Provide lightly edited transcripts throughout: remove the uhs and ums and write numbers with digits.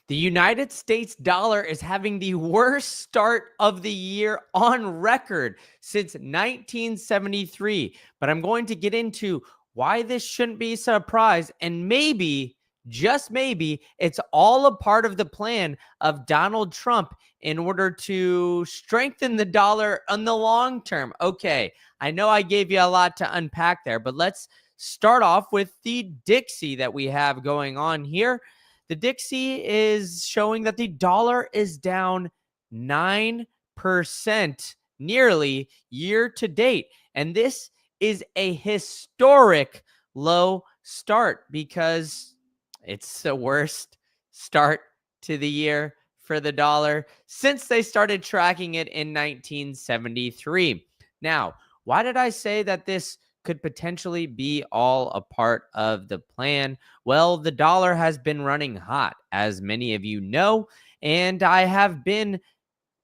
The United States dollar is having the worst start of the year on record since 1973. But I'm going to get into why this shouldn't be a surprise. And maybe, just maybe, it's all a part of the plan of Donald Trump in order to strengthen the dollar on the long term. Okay, I know I gave you a lot to unpack there, but let's start off with the Dixie that we have going on here. The Dixie is showing that the dollar is down 9% nearly year to date. And this is a historic low start because it's the worst start to the year for the dollar since they started tracking it in 1973. Now, why did I say that this could potentially be all a part of the plan? Well, the dollar has been running hot, as many of you know, and I have been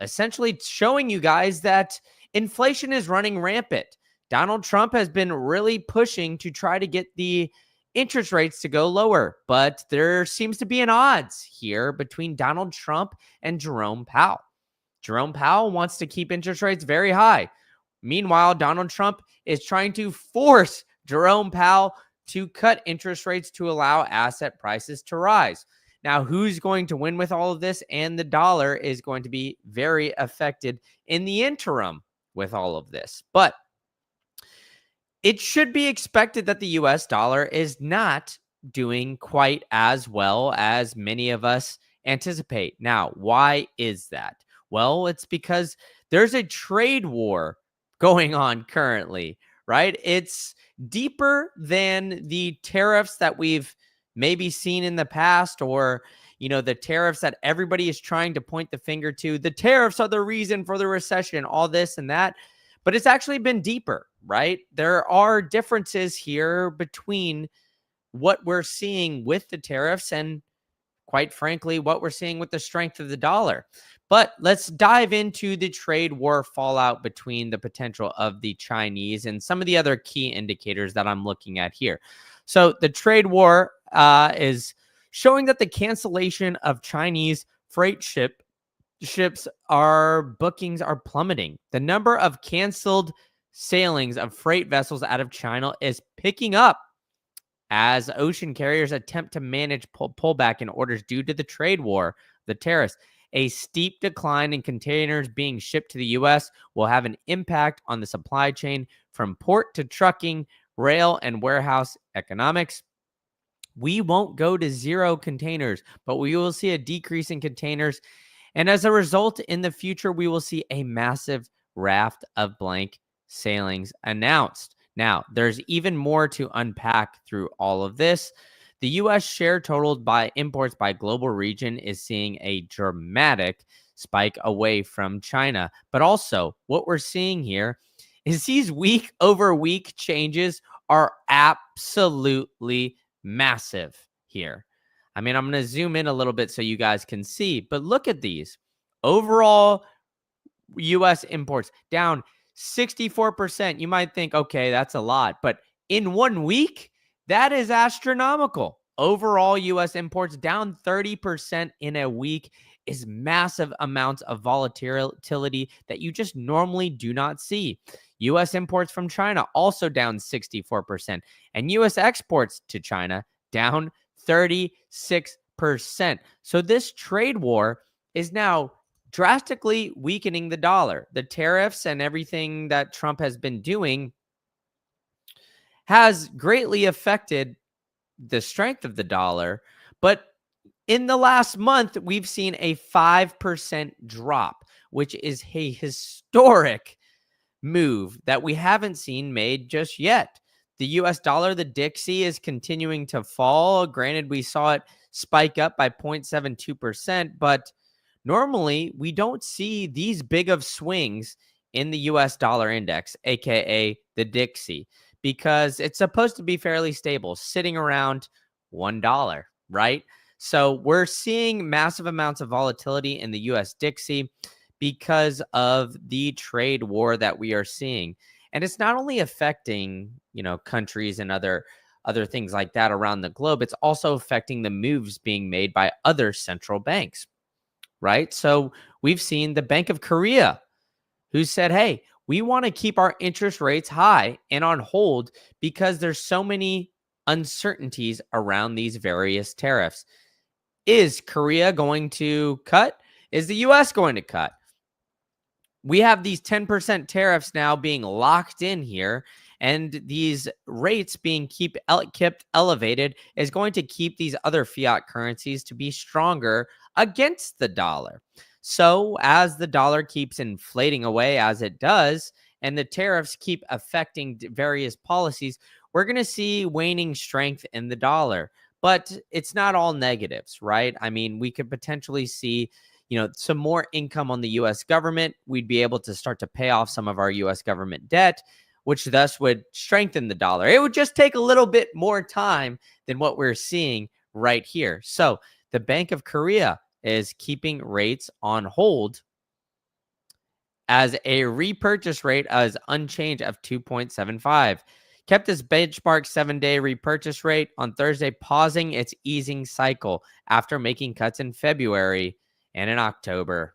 essentially showing you guys that inflation is running rampant. Donald Trump has been really pushing to try to get the interest rates to go lower, but there seems to be an odds here between Donald Trump and Jerome Powell. Jerome Powell wants to keep interest rates very high. Meanwhile, Donald Trump is trying to force Jerome Powell to cut interest rates to allow asset prices to rise. Now, who's going to win with all of this? And the dollar is going to be very affected in the interim with all of this. But it should be expected that the US dollar is not doing quite as well as many of us anticipate. Now, why is that? Well, it's because there's a trade war going on currently, right? It's deeper than the tariffs that we've maybe seen in the past, or the tariffs that everybody is trying to point the finger to. The tariffs are the reason for the recession, all this and that. But it's actually been deeper, right? There are differences here between what we're seeing with the tariffs and, quite frankly, what we're seeing with the strength of the dollar. But let's dive into the trade war fallout between the potential of the Chinese and some of the other key indicators that I'm looking at here. So the trade war is showing that the cancellation of Chinese freight ships bookings are plummeting. The number of canceled sailings of freight vessels out of China is picking up as ocean carriers attempt to manage pullback in orders due to the trade war, the tariffs. A steep decline in containers being shipped to the U.S. will have an impact on the supply chain from port to trucking, rail, and warehouse economics. We won't go to zero containers, but we will see a decrease in containers. And as a result, in the future, we will see a massive raft of blank sailings announced. Now, there's even more to unpack through all of this. The U.S. share totaled by imports by global region is seeing a dramatic spike away from China. But also, what we're seeing here is these week over week changes are absolutely massive here. I mean, I'm going to zoom in a little bit so you guys can see, but look at these. Overall, U.S. imports down 64%. You might think, okay, that's a lot, but in 1 week, that is astronomical. Overall, U.S. imports down 30% in a week is massive amounts of volatility that you just normally do not see. U.S. imports from China also down 64%, and U.S. exports to China down 36%. So this trade war is now drastically weakening the dollar. The tariffs and everything that Trump has been doing has greatly affected the strength of the dollar. But in the last month, we've seen a 5% drop, which is a historic move that we haven't seen made just yet. The US dollar, the Dixie, is continuing to fall. Granted, we saw it spike up by 0.72%, but normally we don't see these big of swings in the US dollar index, aka the Dixie, because it's supposed to be fairly stable, sitting around $1, right? So we're seeing massive amounts of volatility in the US Dixie because of the trade war that we are seeing. And it's not only affecting, countries and other other things like that around the globe, it's also affecting the moves being made by other central banks, right? So we've seen the Bank of Korea who said, hey, we want to keep our interest rates high and on hold because there's so many uncertainties around these various tariffs. Is Korea going to cut? Is the US going to cut? We have these 10% tariffs now being locked in here, and these rates being kept elevated is going to keep these other fiat currencies to be stronger against the dollar. So as the dollar keeps inflating away as it does, and the tariffs keep affecting various policies, we're going to see waning strength in the dollar. But it's not all negatives, right? I mean, we could potentially see some more income on the US government. We'd be able to start to pay off some of our US government debt, which thus would strengthen the dollar. It would just take a little bit more time than what we're seeing right here. So the Bank of Korea is keeping rates on hold as a repurchase rate as unchanged of 2.75. Kept its benchmark 7-day repurchase rate on Thursday, pausing its easing cycle after making cuts in February and in October.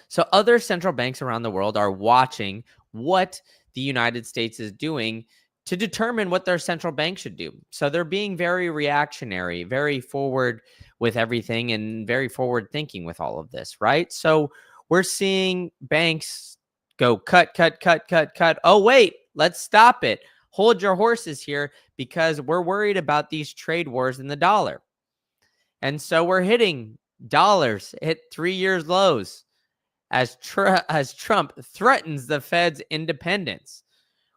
So other central banks around the world are watching what the United States is doing to determine what their central bank should do. So they're being very reactionary, very forward with everything, and very forward thinking with all of this, right? So we're seeing banks go cut, cut, cut, cut, cut. Oh, wait, let's stop it. Hold your horses here because we're worried about these trade wars in the dollar. And so we're hitting dollars hit 3 years lows as Trump threatens the Fed's independence.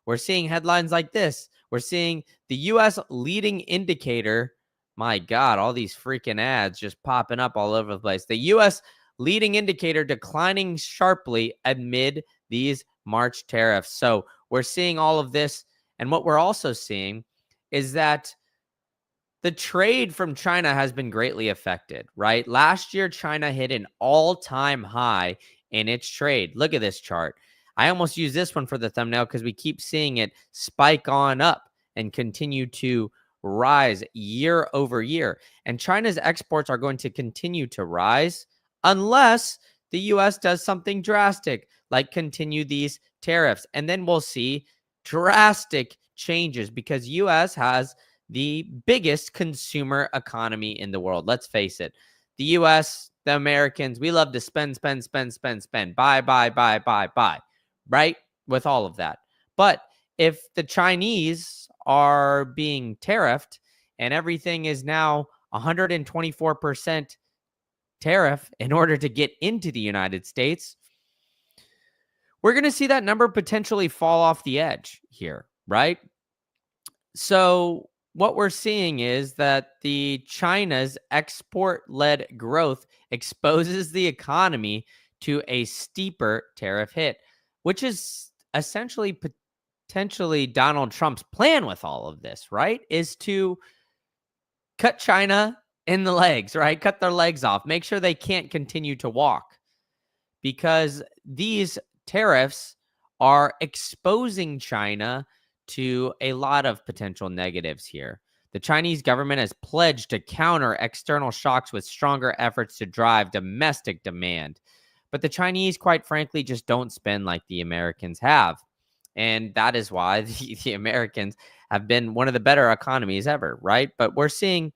We're seeing headlines like this. We're seeing the U.S. leading indicator. My God, all these freaking ads just popping up all over the place. The U.S. leading indicator declining sharply amid these March tariffs. So we're seeing all of this. And what we're also seeing is that the trade from China has been greatly affected, right? Last year, China hit an all-time high in its trade. Look at this chart. I almost use this one for the thumbnail because we keep seeing it spike on up and continue to rise year over year. And China's exports are going to continue to rise unless the U.S. does something drastic, like continue these tariffs. And then we'll see drastic changes because U.S. has the biggest consumer economy in the world. Let's face it. The US, the Americans, we love to spend, spend, spend, spend, spend, buy, buy, buy, buy, buy, right? With all of that. But if the Chinese are being tariffed and everything is now 124% tariff in order to get into the United States, we're going to see that number potentially fall off the edge here, right? So what we're seeing is that the China's export-led growth exposes the economy to a steeper tariff hit, which is essentially potentially Donald Trump's plan with all of this, right? Is to cut China in the legs, right? Cut their legs off, make sure they can't continue to walk because these tariffs are exposing China to a lot of potential negatives here. The Chinese government has pledged to counter external shocks with stronger efforts to drive domestic demand. But the Chinese, quite frankly, just don't spend like the Americans have. And that is why the Americans have been one of the better economies ever, right? But we're seeing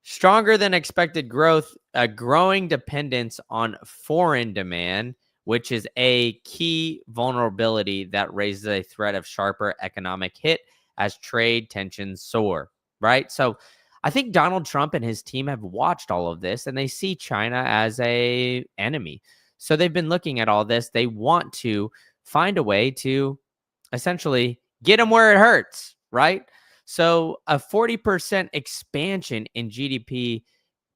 stronger than expected growth, a growing dependence on foreign demand, which is a key vulnerability that raises a threat of sharper economic hit as trade tensions soar, right? So I think Donald Trump and his team have watched all of this and they see China as an enemy. So they've been looking at all this. They want to find a way to essentially get them where it hurts, right? So a 40% expansion in GDP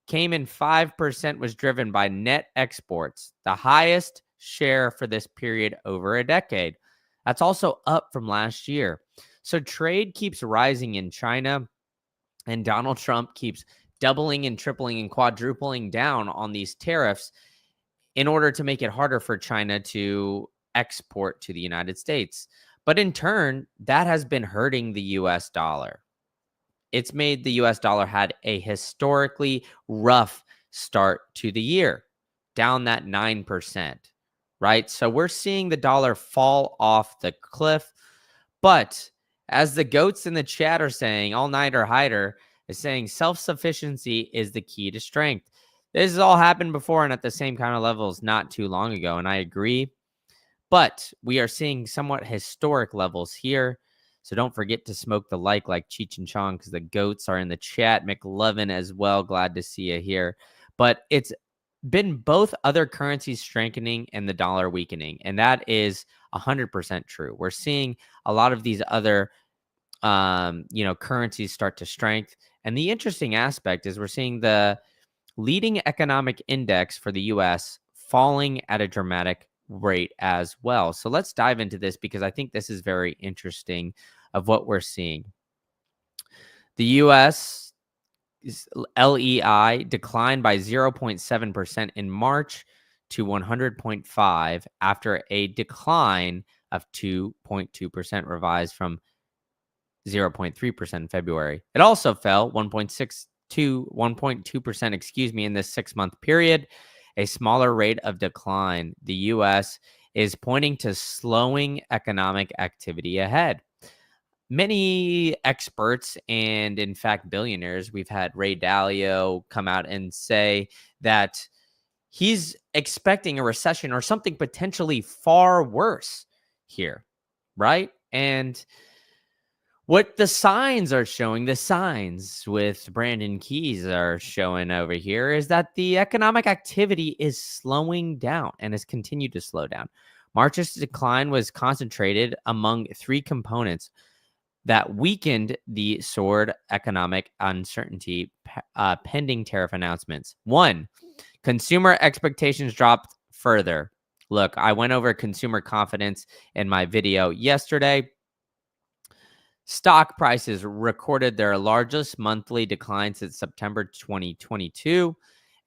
came in 5% was driven by net exports, the highest share for this period over a decade. That's also up from last year. So trade keeps rising in China, and Donald Trump keeps doubling and tripling and quadrupling down on these tariffs in order to make it harder for China to export to the United States. But in turn, that has been hurting the US dollar. it's made the US dollar had a historically rough start to the year, down that 9%, right? So we're seeing the dollar fall off the cliff. But as the goats in the chat are saying, All Nighter Hider is saying self sufficiency is the key to strength. This has all happened before and at the same kind of levels not too long ago. And I agree. But we are seeing somewhat historic levels here. So don't forget to smoke the like Cheech and Chong, because the goats are in the chat. McLovin as well. Glad to see you here. But it's been both other currencies strengthening and the dollar weakening. And that is 100% true. We're seeing a lot of these other currencies start to strengthen. And the interesting aspect is we're seeing the leading economic index for the US falling at a dramatic rate as well. So let's dive into this, because I think this is very interesting of what we're seeing. The US LEI declined by 0.7% in March to 100.5 after a decline of 2.2% revised from 0.3% in February. It also fell 1.2% in this 6-month period, a smaller rate of decline. The US is pointing to slowing economic activity ahead. Many experts and, in fact, billionaires, we've had Ray Dalio come out and say that he's expecting a recession or something potentially far worse here, right? And what the signs are showing, the signs with Brandon Keys are showing over here, is that the economic activity is slowing down and has continued to slow down. March's decline was concentrated among 3 components that weakened the soared economic uncertainty pending tariff announcements. 1, consumer expectations dropped further. Look, I went over consumer confidence in my video yesterday. Stock prices recorded their largest monthly decline since September 2022,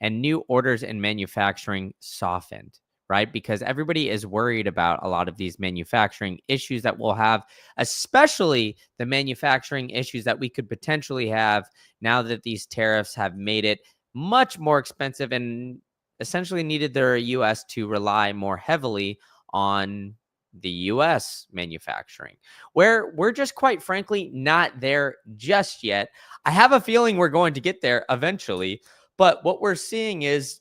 and new orders in manufacturing softened, right? Because everybody is worried about a lot of these manufacturing issues that we'll have, especially the manufacturing issues that we could potentially have now that these tariffs have made it much more expensive and essentially needed the US to rely more heavily on the US manufacturing, where we're just quite frankly not there just yet. I have a feeling we're going to get there eventually, but what we're seeing is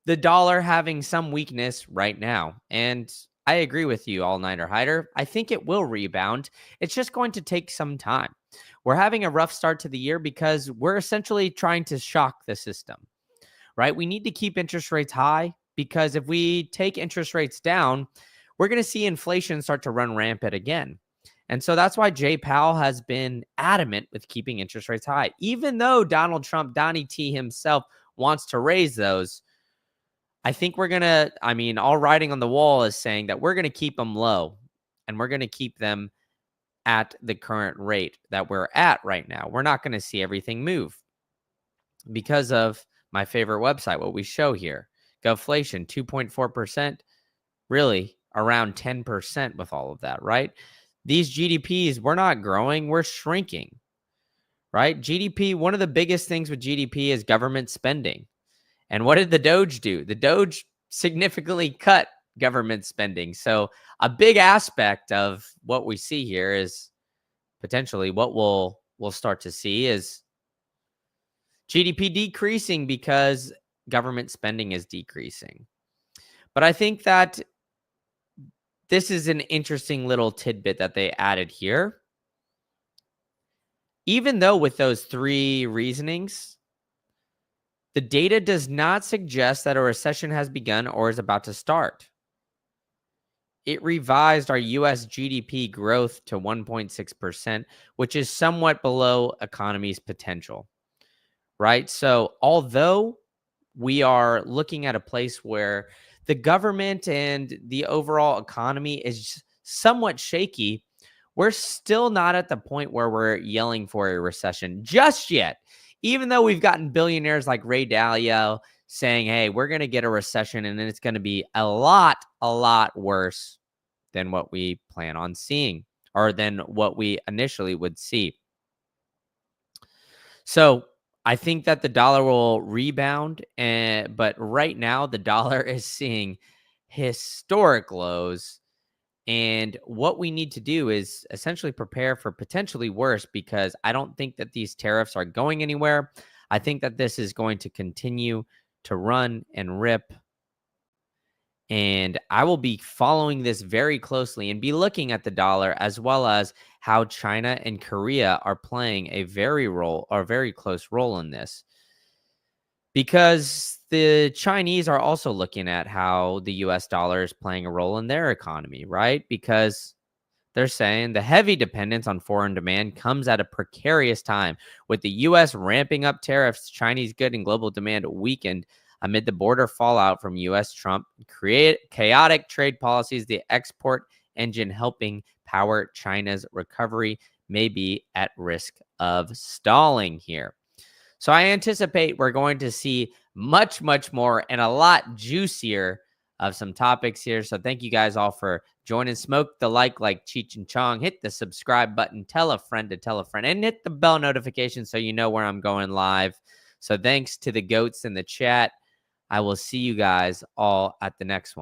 the dollar having some weakness right now. And I agree with you, All Nighter Hider. I think it will rebound. It's just going to take some time. We're having a rough start to the year because we're essentially trying to shock the system, right? We need to keep interest rates high, because if we take interest rates down, we're going to see inflation start to run rampant again. And so that's why Jay Powell has been adamant with keeping interest rates high. Even though Donald Trump, Donnie T himself, wants to raise those, I think we're going to, all writing on the wall is saying that we're going to keep them low, and we're going to keep them at the current rate that we're at right now. We're not going to see everything move because of my favorite website, what we show here. Govflation, 2.4%, really around 10% with all of that, right? These GDPs, we're not growing, we're shrinking, right? GDP, one of the biggest things with GDP is government spending. And what did the Doge do? The Doge significantly cut government spending. So a big aspect of what we see here is potentially what we'll start to see is GDP decreasing because government spending is decreasing. But I think that this is an interesting little tidbit that they added here. Even though with those 3 reasonings, the data does not suggest that a recession has begun or is about to start. It revised our US GDP growth to 1.6%, which is somewhat below economy's potential, right? So although we are looking at a place where the government and the overall economy is somewhat shaky, we're still not at the point where we're yelling for a recession just yet. Even though we've gotten billionaires like Ray Dalio saying, hey, we're going to get a recession and then it's going to be a lot worse than what we plan on seeing, or than what we initially would see. So I think that the dollar will rebound, but right now the dollar is seeing historic lows. And what we need to do is essentially prepare for potentially worse because I don't think that these tariffs are going anywhere. I think that this is going to continue to run and rip. And I will be following this very closely and be looking at the dollar as well as how China and Korea are playing a very close role in this. Because the Chinese are also looking at how the US dollar is playing a role in their economy, right? Because they're saying the heavy dependence on foreign demand comes at a precarious time. With the U.S. ramping up tariffs, Chinese good and global demand weakened amid the border fallout from U.S. Trump create chaotic trade policies. The export engine helping power China's recovery may be at risk of stalling here. So I anticipate we're going to see much, much more and a lot juicier of some topics here. So thank you guys all for joining. Smoke the like Cheech and Chong. Hit the subscribe button. Tell a friend to tell a friend. And hit the bell notification so you know where I'm going live. So thanks to the goats in the chat. I will see you guys all at the next one.